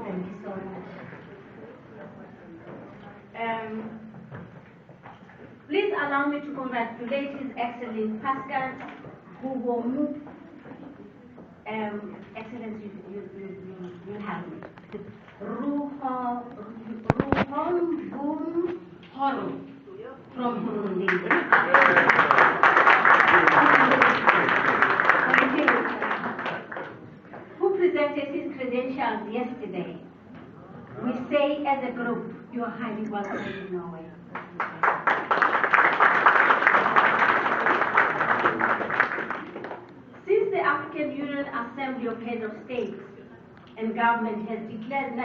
Thank you so much. Please allow me to congratulate His Excellency Pascal Gugomu. Excellency, you have me. Ruhom Bum Horo from Burundi. Who presented his credentials yesterday. We say as a group, you are highly welcome in Norway. Since the African Union Assembly of Heads of States and Government has declared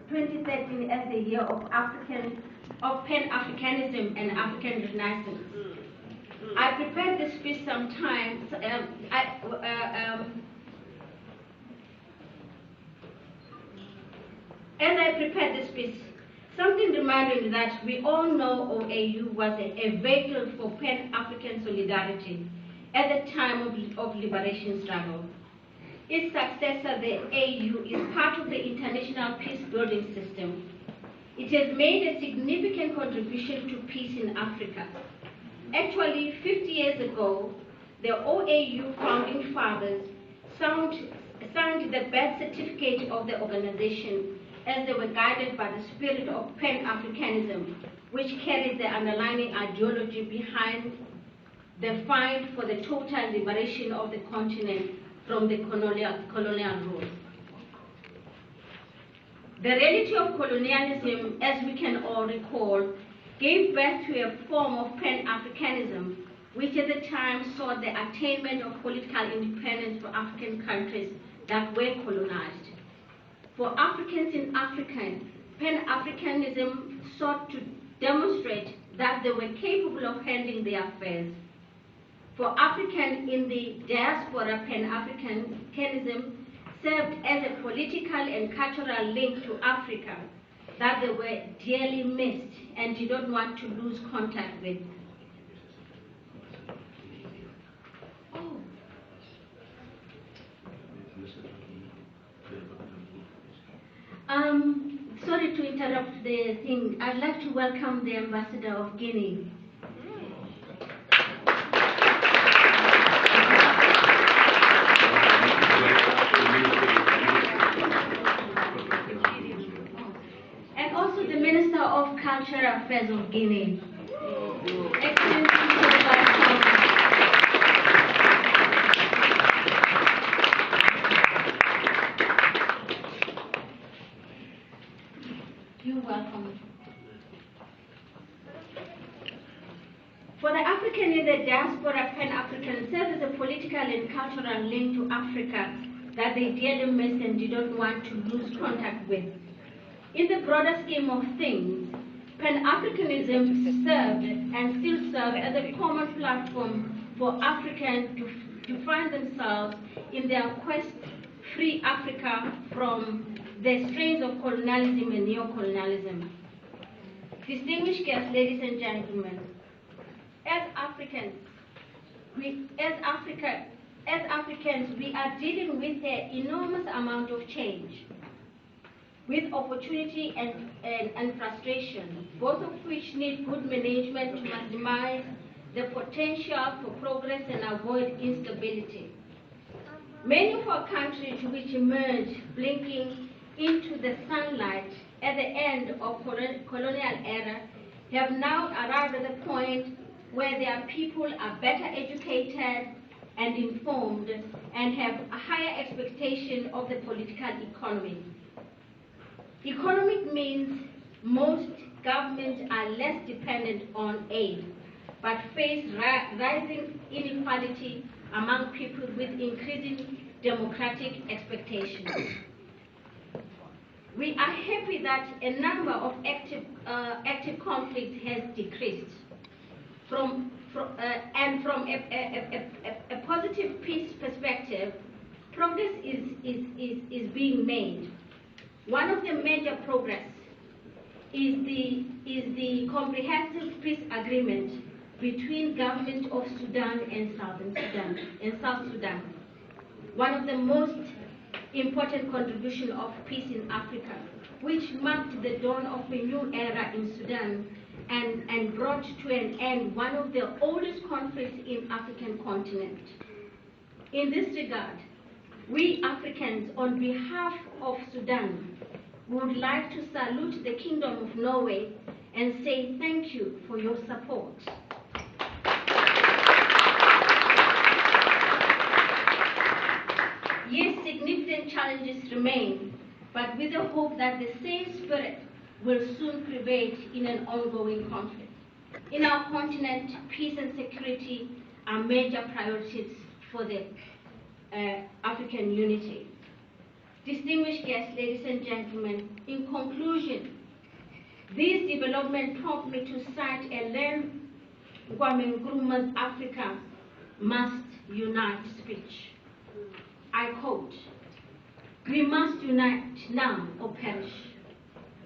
2013 as the year of Pan-Africanism and African Renaissance, I prepared this speech sometimes. As I prepared this speech, something reminded me that we all know OAU was a vehicle for Pan-African solidarity at the time of liberation struggle. Its successor, the AU, is part of the international peace-building system. It has made a significant contribution to peace in Africa. Actually, 50 years ago, the OAU founding fathers signed the birth certificate of the organization as they were guided by the spirit of Pan-Africanism, which carried the underlying ideology behind the fight for the total liberation of the continent from the colonial rule. The reality of colonialism, as we can all recall, gave birth to a form of Pan-Africanism, which at the time sought the attainment of political independence for African countries that were colonized. For Africans in Africa, Pan-Africanism sought to demonstrate that they were capable of handling their affairs. For Africans in the diaspora, Pan-Africanism served as a political and cultural link to Africa that they were dearly missed and did not want to lose contact with. Sorry to interrupt the thing. I'd like to welcome the Ambassador of Guinea. And also the Minister of Cultural Affairs of Guinea. You're welcome. For the African in the diaspora, Pan-African serves as a political and cultural link to Africa that they dearly missed and did not want to lose contact with. In the broader scheme of things, Pan-Africanism served and still serves as a common platform for Africans to find themselves in their quest to free Africa from the strains of colonialism and neo-colonialism. Distinguished guests, ladies and gentlemen, as Africans, we are dealing with an enormous amount of change, with opportunity and frustration, both of which need good management to maximize the potential for progress and avoid instability. Many of our countries which emerged blinking into the sunlight at the end of colonial era have now arrived at the point where their people are better educated and informed and have a higher expectation of the political economy. Economic means most governments are less dependent on aid, but face rising inequality among people with increasing democratic expectations. We are happy that a number of active conflicts has decreased. From a positive peace perspective, progress is being made. One of the major progress is the comprehensive peace agreement between government of Sudan and South Sudan. One of the most important contribution of peace in Africa, which marked the dawn of a new era in Sudan and brought to an end one of the oldest conflicts in African continent. In this regard, we Africans, on behalf of Sudan, would like to salute the Kingdom of Norway and say thank you for your support. Yes, significant challenges remain, but with the hope that the same spirit will soon prevail in an ongoing conflict. In our continent, peace and security are major priorities for the African unity. Distinguished guests, ladies and gentlemen, in conclusion, these developments prompt me to cite a Len Kwame Nkrumah's Africa Must Unite speech. I quote, "We must unite now or perish."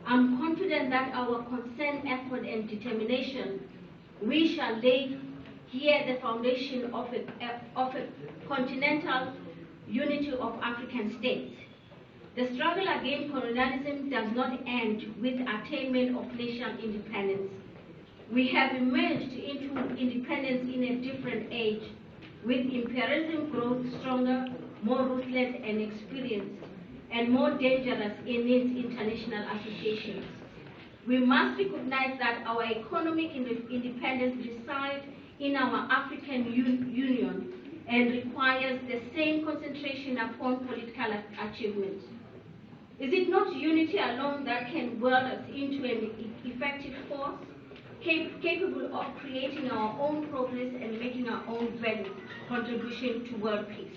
I'm confident that our concerned effort and determination, we shall lay here the foundation of a continental unity of African states. The struggle against colonialism does not end with attainment of national independence. We have emerged into independence in a different age, with imperialism growth stronger, more ruthless and experienced, and more dangerous in its international associations. We must recognize that our economic independence resides in our African Union and requires the same concentration upon political achievements. Is it not unity alone that can world us into an effective force, capable of creating our own progress and making our own value contribution to world peace?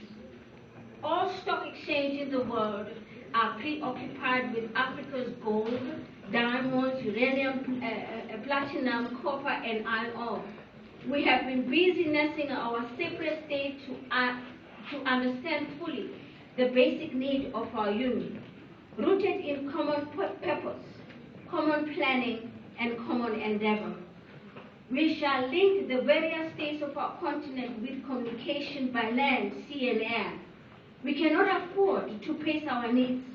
All stock exchanges in the world are preoccupied with Africa's gold, diamonds, uranium, platinum, copper, and iron ore. We have been busy nursing our separate state to understand fully the basic need of our union, rooted in common purpose, common planning, and common endeavor. We shall link the various states of our continent with communication by land, sea, and air. We cannot afford to place our needs,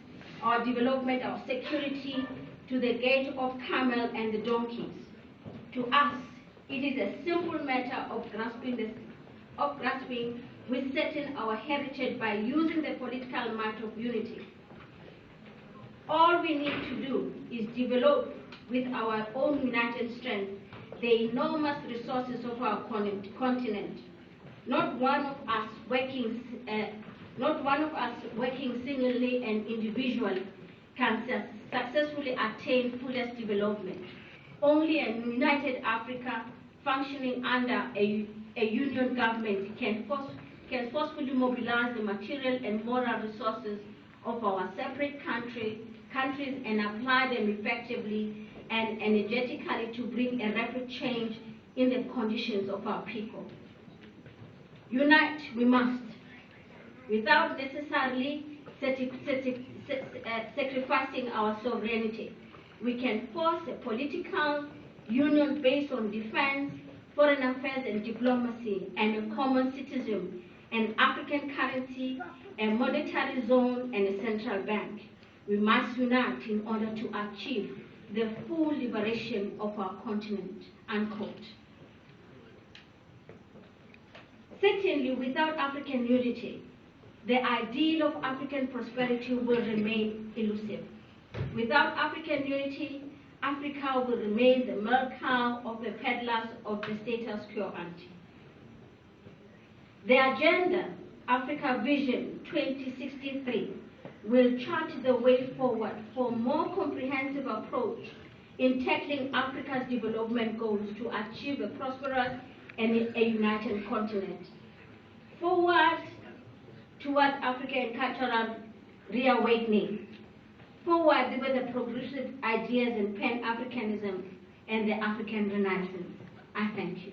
our development, our security to the gate of camel and the donkeys. To us, it is a simple matter of grasping with certain our heritage by using the political might of unity. All we need to do is develop with our own united strength the enormous resources of our continent. Not one of us working singly and individually can successfully attain fullest development. Only a united Africa functioning under a union government can forcefully mobilize the material and moral resources of our separate countries and apply them effectively and energetically to bring a rapid change in the conditions of our people. Unite we must, without necessarily sacrificing our sovereignty. We can force a political union based on defense, foreign affairs and diplomacy, and a common citizen, an African currency, a monetary zone, and a central bank. We must unite in order to achieve the full liberation of our continent, unquote. Certainly, without African unity, the ideal of African prosperity will remain elusive. Without African unity, Africa will remain the milk cow of the peddlers of the status quo ante. The Agenda Africa Vision 2063 will chart the way forward for a more comprehensive approach in tackling Africa's development goals to achieve a prosperous and a united continent. Forward towards African cultural reawakening. Forward with the progressive ideas in Pan-Africanism and the African Renaissance. I thank you.